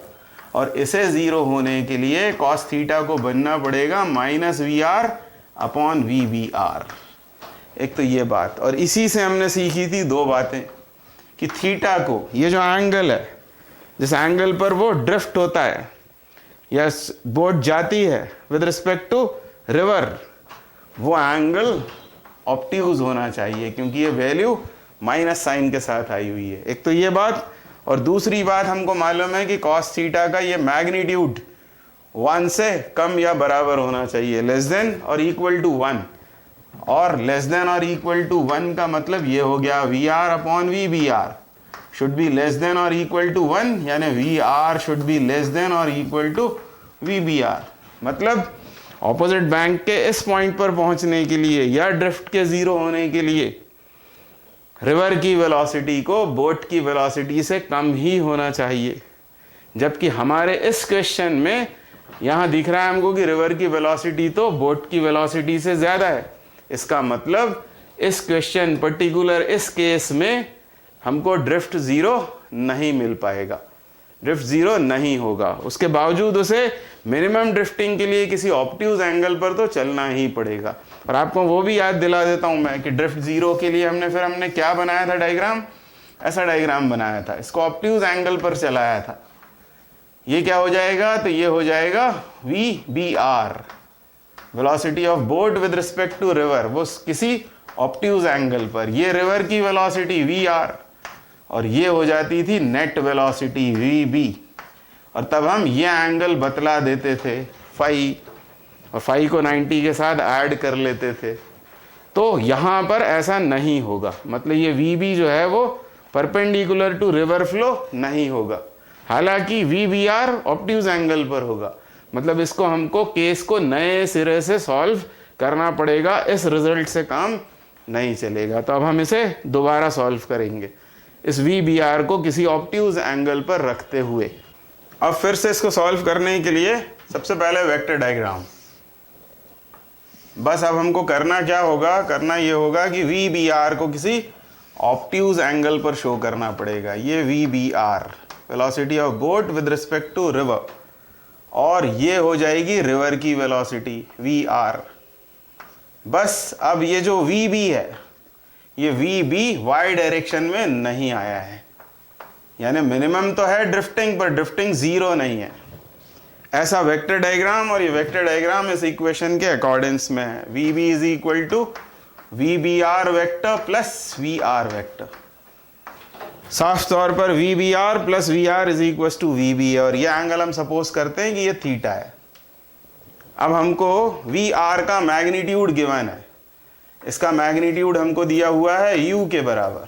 और इसे जीरो होने के लिए cos थीटा को बनना पड़ेगा -VR अपॉन VBR। एक तो ये बात, और इसी से हमने सीखी थी दो बातें, कि थीटा को, ये जो एंगल है, जिस एंगल पर वो ड्रिफ्ट होता है या बोट जाती है विद रिस्पेक्ट टू रिवर, वो एंगल ऑब्ट्यूज होना चाहिए, क्योंकि ये वैल्यू माइनस साइन के साथ आई हुई है। एक तो ये बात, और दूसरी बात हमको मालूम है कि cos थीटा का ये मैग्नीट्यूड 1 से कम या बराबर होना चाहिए, लेस देन और इक्वल टू 1, और लेस देन और इक्वल टू 1 का मतलब ये हो गया VR upon VBR should be less than और इक्वल टू 1, यानी VR should be less than और इक्वल टू VBR। मतलब ऑपोजिट बैंक के इस पॉइंट पर पहुंचने के लिए या ड्रिफ्ट के जीरो होने के लिए रिवर की वेलोसिटी को बोट की वेलोसिटी से कम ही होना चाहिए। जबकि हमारे इस क्वेश्चन में यहाँ दिख रहा है हमको कि रिवर की वेलोसिटी तो बोट की वेलोसिटी से ज़्यादा है। इसका मतलब इस क्वेश्चन पर्टिकुलर इस केस में हमको ड्रिफ्ट ज़ीरो नहीं मिल पाएगा, ड्रिफ्ट ज़ीरो नहीं होगा। उसके बावजूद उसे मिनिमम ड्रिफ्टिंग के लिए किसी ऑब्ट्यूज एंगल पर तो चलना ही पड़ेगा। और आपको वो भी याद दिला देता हूं मैं कि ड्रिफ्ट ज़ीरो के लिए हमने क्या बनाया था डायग्राम, ऐसा डायग्राम बनाया था, इसको ऑब्ट्यूज एंगल पर चलाया था। ये क्या हो जाएगा, तो ये हो जाएगा VBR, velocity of boat with respect to river, वो किसी ऑब्ट्यूज एंगल पर। ये रिवर की वेलोसिटी VR और ये हो जाती थी नेट वेलोसिटी VB। और तब हम ये एंगल बतला देते थे फाई, और फाई को 90 के साथ ऐड कर लेते थे। तो यहाँ पर ऐसा नहीं होगा, मतलब ये VB जो है वो परपेंडिकुलर टू रिवर फ्लो नहीं होगा, हालांकि VBR ऑब्ट्यूज एंगल पर होगा। मतलब इसको हमको केस को नए सिरे से सॉल्व करना पड़ेगा, इस रिजल्ट से काम नहीं चलेगा। तो अब हम इसे दोबारा सॉल्व करेंगे, इस VBR को किसी ऑब्ट्यूज एंगल पर रखते हुए। अब फिर से इसको सॉल्व करने के लिए सबसे पहले वेक्टर डायग्राम। बस अब हमको करना क्या होगा, करना ये होगा कि VBR को किसी ऑब्ट्यूज एंगल पर शो करना पड़ेगा। ये VBR, velocity of boat with respect to river, और ये हो जाएगी रिवर की वेलोसिटी VR। बस अब ये जो VB है, ये VB y डायरेक्शन में नहीं आया है, यानी मिनिमम तो है ड्रिफ्टिंग, पर ड्रिफ्टिंग जीरो नहीं है। ऐसा वेक्टर डायग्राम, और ये वेक्टर डायग्राम इस इक्वेशन के अकॉर्डेंस में है। VB is equal to VBR vector plus VR vector. साफ तौर पर VBR plus VR is equal to VB है, और ये एंगल हम सपोज करते हैं कि ये थीटा है। अब हमको VR का मैग्नीट्यूड गिवन है, इसका मैग्नीट्यूड हमको दिया हुआ है U के बराबर,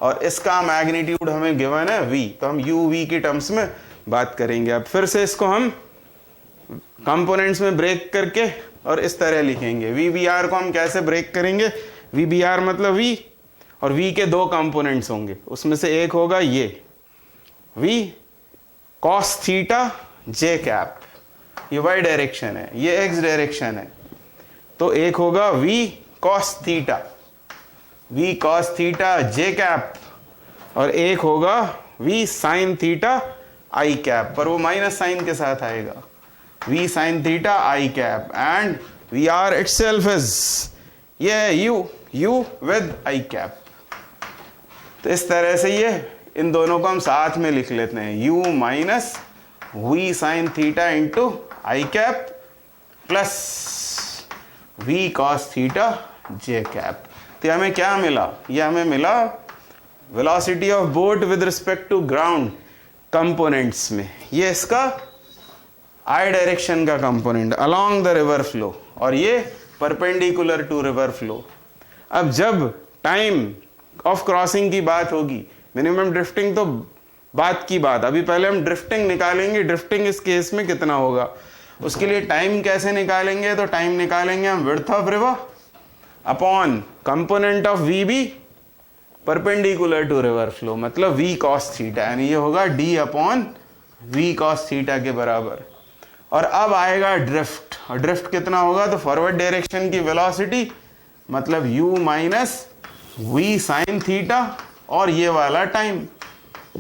और इसका मैग्नीट्यूड हमें गिवन है V, तो हम UV के टर्म्स में बात करेंगे। अब फिर से इसको हम कंपोनेंट्स में ब्रेक करके और इस तरह लिखेंगे। VBR को हम कैसे ब्रेक करेंगे, VBR मतलब V, और V के दो कंपोनेंट्स होंगे, उसमें से एक होगा ये V cos theta J cap, ये y डायरेक्शन है, ये x डायरेक्शन है, तो एक होगा V cos theta, V cos theta J cap, और एक होगा V sin theta I cap, पर वो माइनस साइन के साथ आएगा, V sin theta I cap, and VR itself is ये U with I कैप। तो इस तरह से ये इन दोनों को हम साथ में लिख लेते हैं, U minus V sin theta into I cap plus V cos theta J cap. तो हमें क्या मिला, ये हमें मिला velocity of boat with respect to ground components में, ये इसका I डायरेक्शन का component along the river flow, और ये परपेंडिकुलर टू रिवर फ्लो। अब जब टाइम ऑफ क्रॉसिंग की बात होगी, मिनिमम ड्रिफ्टिंग तो बात की बात, अभी पहले हम ड्रिफ्टिंग निकालेंगे, ड्रिफ्टिंग इस केस में कितना होगा, उसके लिए टाइम कैसे निकालेंगे, तो टाइम निकालेंगे हम width of river upon component of VB perpendicular to river flow, मतलब V cos थीटा, यानी ये होगा D upon V cos theta के बराबर। और अब आएगा ड्रिफ्ट, और ड्रिफ्ट कितना होगा, तो फॉरवर्ड डायरेक्शन की वेलोसिटी मतलब U minus V sin theta, और ये वाला time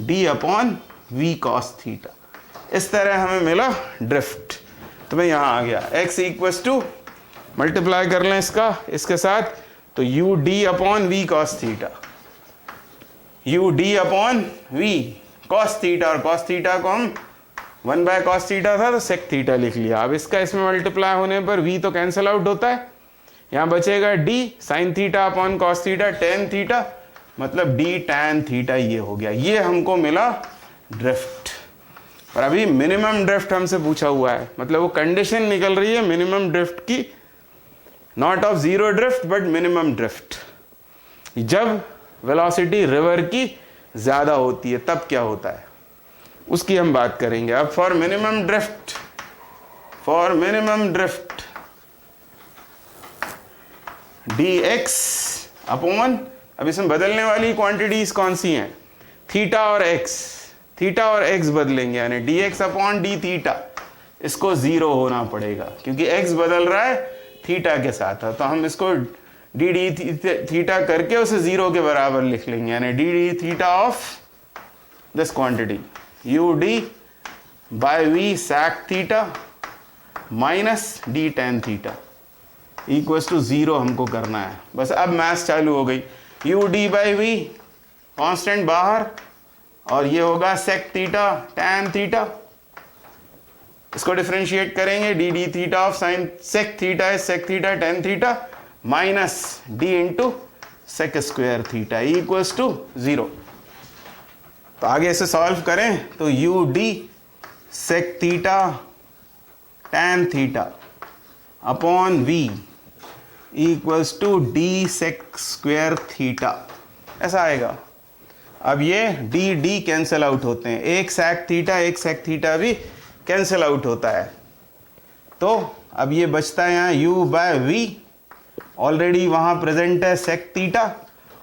D upon V cos theta. इस तरह हमें मिला ड्रिफ्ट। तो मैं यहाँ आ गया, x इक्वल्स टू मल्टीप्लाई कर लें इसके साथ, तो UD upon V cos theta, UD upon V cos theta, और cos थीटा को हम 1/cos थीटा था तो sec थीटा लिख लिया। अब इसका इसमें मल्टीप्लाई होने पर V तो कैंसिल आउट होता है, यहाँ बचेगा D sin theta upon cos theta tan theta, मतलब D tan थीटा, ये हो गया, ये हमको मिला ड्रिफ्ट। और अभी मिनिमम ड्रिफ्ट हमसे पूछा हुआ है, मतलब वो कंडीशन निकल रही है मिनिमम ड्रिफ्ट की, not of zero drift but minimum drift. जब वेलोसिटी रिवर की ज्यादा होती है तब क्या होता है, उसकी हम बात करेंगे। अब for minimum drift dx upon, अब इसमें बदलने वाली क्वांटिटीज कौन सी हैं, थीटा और x बदलेंगे, यानी dx अपॉन d थीटा, इसको जीरो होना पड़ेगा क्योंकि x बदल रहा है थीटा के साथ, तो हम इसको dd थीटा करके उसे जीरो के बराबर लिख लेंगे, यानी dd theta of this quantity ud by v sec theta minus d tan theta equals to zero हमको करना है। बस अब मैथ्स चालू हो गई, ud बाई v कांस्टेंट बाहर, और ये होगा सेक थीटा टैन थीटा। इसको डिफरेंशिएट करेंगे, D D theta of sine sec theta है sec theta tan theta minus D into sec square theta equals to 0। तो आगे इसे सॉल्व करें तो U D sec theta tan theta upon V equals to D sec square theta, ऐसा आएगा। अब ये डी डी कैंसिल आउट होते हैं, एक सेक थीटा भी कैंसिल आउट होता है। तो अब ये बचता है यहाँ u बाय वी, ऑलरेडी वहाँ प्रेजेंट है सेक थीटा,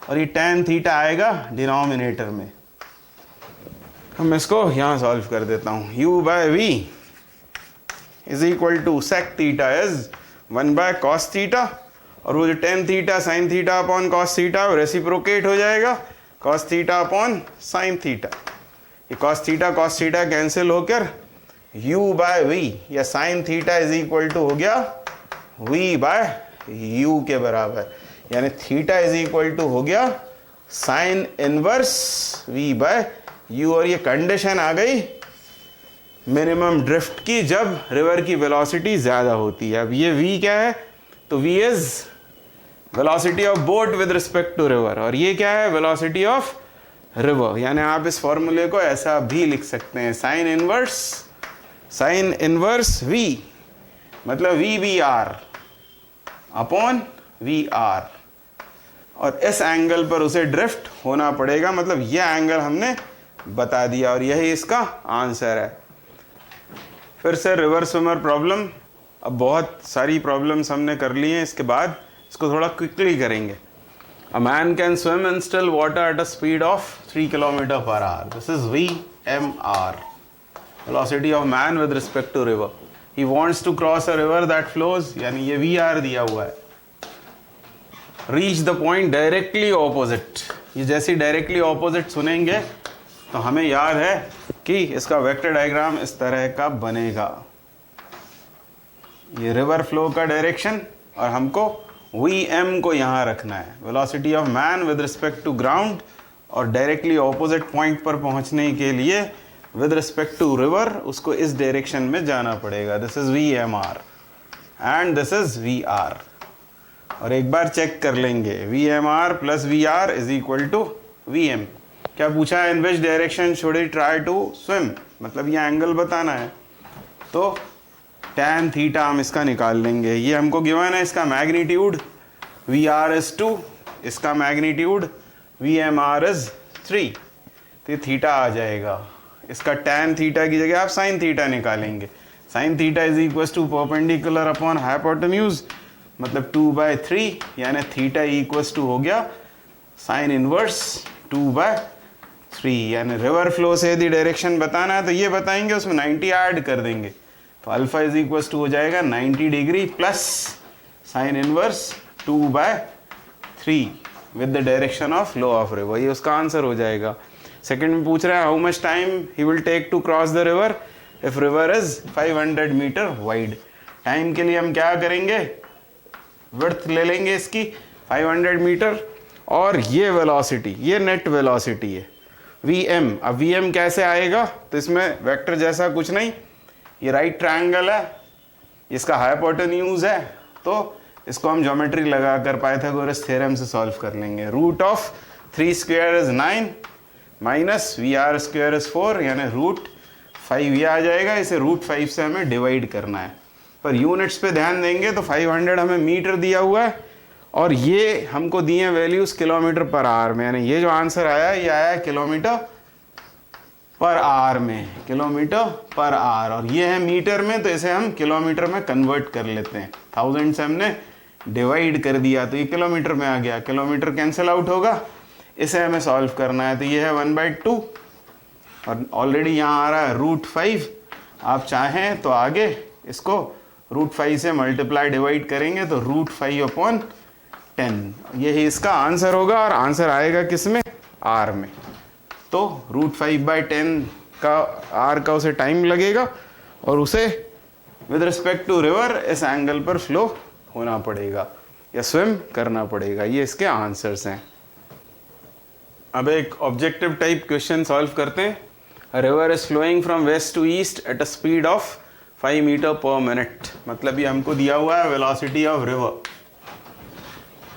और ये टैन थीटा आएगा डिनोमिनेटर में। हम इसको यहाँ सॉल्व कर देता हूँ। u by V is equal to sec theta is 1 by cos theta, और वो जो tan theta sine theta upon cos theta वो रेसिप्रोकेट हो जाएगा cos theta upon sine theta. ये कॉस थीटा कैंसिल होकर u बाय v या sine theta is equal to हो गया v बाय u के बराबर, यानी थीटा इज इक्वल टू हो गया sine inverse v by u। और ये कंडीशन आ गई मिनिमम ड्रिफ्ट की, जब रिवर की वेलोसिटी ज्यादा होती है। अब ये v क्या है, तो v is velocity of boat with respect to river, और ये क्या है, वेलोसिटी ऑफ रिवर। यानी आप इस फॉर्मूले को ऐसा भी लिख सकते हैं, साइन इनवर्स v मतलब v B R upon V R, और इस एंगल पर उसे ड्रिफ्ट होना पड़ेगा, मतलब यह एंगल हमने बता दिया, और यही इसका आंसर है। फिर से रिवर स्विमर प्रॉब्लम, अब बहुत सारी प्रॉब्लम्स हमने कर ली हैं, इसके बाद इसको थोड़ा क्विकली करेंगे। A man can swim in still water at a speed of 3 km per hour. This is VMR, velocity of man with respect to river. He wants to cross a river that flows, यानी ये VR दिया हुआ है। Reach the point directly opposite. ये जैसे directly opposite सुनेंगे तो हमें याद है कि इसका वेक्टर डायग्राम इस तरह का बनेगा। ये रिवर फ्लो का डायरेक्शन, और हमको Vm को यहाँ रखना है, velocity of man with respect to ground, और डायरेक्टली ऑपोजिट पॉइंट पर पहुँचने के लिए विद रिस्पेक्ट टू रिवर उसको इस डायरेक्शन में जाना पड़ेगा। This is VMR and this is VR। और एक बार चेक कर लेंगे, VMR plus VR is equal to VM। क्या पूछा है, in which direction should he try to swim, मतलब ये एंगल बताना है। तो टैन थीटा हम इसका निकाल लेंगे, ये हमको गिवन है, इसका मैग्नीट्यूड VR इज 2, इसका मैग्नीट्यूड VMR इज 3, तो थीटा आ जाएगा। इसका टैन थीटा की जगह आप साइन थीटा निकालेंगे, sine theta is equal to perpendicular upon hypotenuse, मतलब 2/3, यानी थीटा इक्वल्स टू हो गया साइन इनवर्स 2/3। यानी रिवर फ्लो से यदि डायरेक्शन बताना है तो ये बताएंगे, उसमें 90 ऐड कर देंगे, तो अल्फा इज इक्वल्स टू हो जाएगा 90 degree plus sine inverse 2/3 with the direction of flow of river. ये उसका आंसर हो जाएगा। सेकंड में पूछ रहा है how much time he will take to cross the river if river is 500 meter wide. Time के लिए हम क्या करेंगे, विड्थ ले लेंगे इसकी 500 मीटर, और ये वेलोसिटी, ये नेट वेलोसिटी है Vm। अब Vm कैसे आएगा, तो इसमें वेक्टर जैसा कुछ नहीं, ये राइट ट्रायंगल है, इसका हाइपोटेन्यूज है, तो इसको हम ज्योमेट्री लगाकर पाइथागोरस थ्योरम से सॉल्व कर लेंगे। Root of 3 square is 9 minus VR square is 4, यानी रूट 5 ये आ जाएगा। इसे रूट 5 से हमें डिवाइड करना है, पर यूनिट्स पे ध्यान देंगे तो 500 हमें मीटर दिया हुआ है, और ये हमको दिए हैं वैल्यूज किलोमीटर पर आवर में, यानी ये जो आंसर आया ये आया किलोमीटर पर आवर में, किलोमीटर पर आवर, और ये है मीटर में, तो इसे हम किलोमीटर में कन्वर्ट कर लेते हैं। 1000 से हमने डिवाइड कर दिया तो ये किलोमीटर में आ गया, किलोमीटर कैंसिल आउट होगा, इसे हमें सॉल्व करना है। तो ये है 1/2, और ऑलरेडी यहाँ आ रहा है रूट 5। आप चाहें तो आगे इसको रूट 5 से मल्टीप्लाई डिवाइड करेंगे तो रूट 5/10, यही इसका आंसर होगा, और आंसर आएगा किस में, आर में। तो रूट 5/10 का आर का उसे टाइम लगेगा, और उसे विद रिस्पेक्ट टू रिवर इस एंगल पर फ्लो होना पड़ेगा या स्विम करना पड़ेगा। ये इसके आंसर्स हैं। अब एक ऑब्जेक्टिव टाइप क्वेश्चन सॉल्व करते हैं। River is flowing from west to east at a speed of 5 meter per minute. मतलब ये हमको दिया हुआ है velocity of river.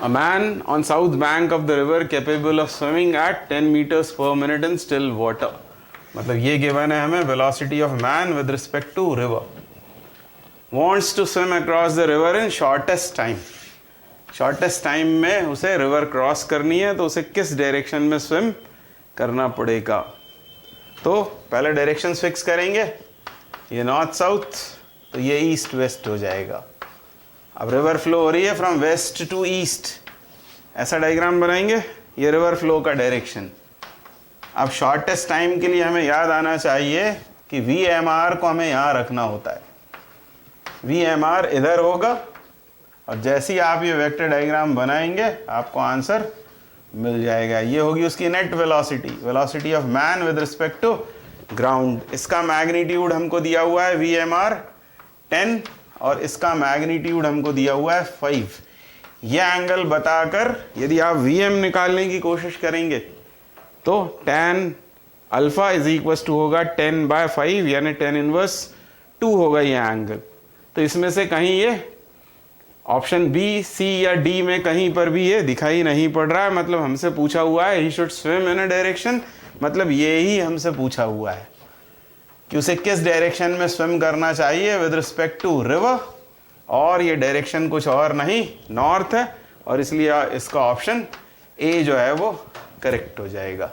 A man on south bank of the river capable of swimming at 10 meters per minute in still water. मतलब ये given है हमें velocity of man with respect to river. Wants to swim across the river in shortest time. Shortest time में उसे river cross करनी है, तो उसे किस डायरेक्शन में स्विम करना पड़ेगा। तो पहले डायरेक्शन फिक्स करेंगे, ये नॉर्थ साउथ, तो ये ईस्ट वेस्ट हो जाएगा। अब रिवर फ्लो हो रही है फ्रॉम वेस्ट टू ईस्ट, ऐसा डायग्राम बनाएंगे, ये रिवर फ्लो का डायरेक्शन। अब शॉर्टेस्ट टाइम के लिए हमें याद आना चाहिए कि VMR को हमें यहाँ रखना होता है। VMR इधर होगा, और जैसे ही आप ये वेक्टर डायग्राम बनाएंगे आपको आंसर मिल जाएगा। ये होगी उसकी net velocity, velocity of man with respect to ground. इसका मैग्नीट्यूड हमको दिया हुआ है VMR 10, और इसका मैग्नीट्यूड हमको दिया हुआ है 5। ये एंगल बताकर यदि आप VM निकालने की कोशिश करेंगे तो tan alpha is equal to होगा 10/5, यानी 10 इनवर्स 2 होगा ये एंगल। तो इसमें से कहीं ये ऑप्शन B, C या D में कहीं पर भी ये दिखाई नहीं पड़ रहा है। मतलब हमसे पूछा हुआ है he should swim in a direction, मतलब ये ही हमसे पूछा हुआ है कि उसे किस डायरेक्शन में स्विम करना चाहिए विद रिस्पेक्ट टू रिवर, और ये डायरेक्शन कुछ और नहीं नॉर्थ है, और इसलिए इसका ऑप्शन A जो है वो करेक्ट हो जाएगा।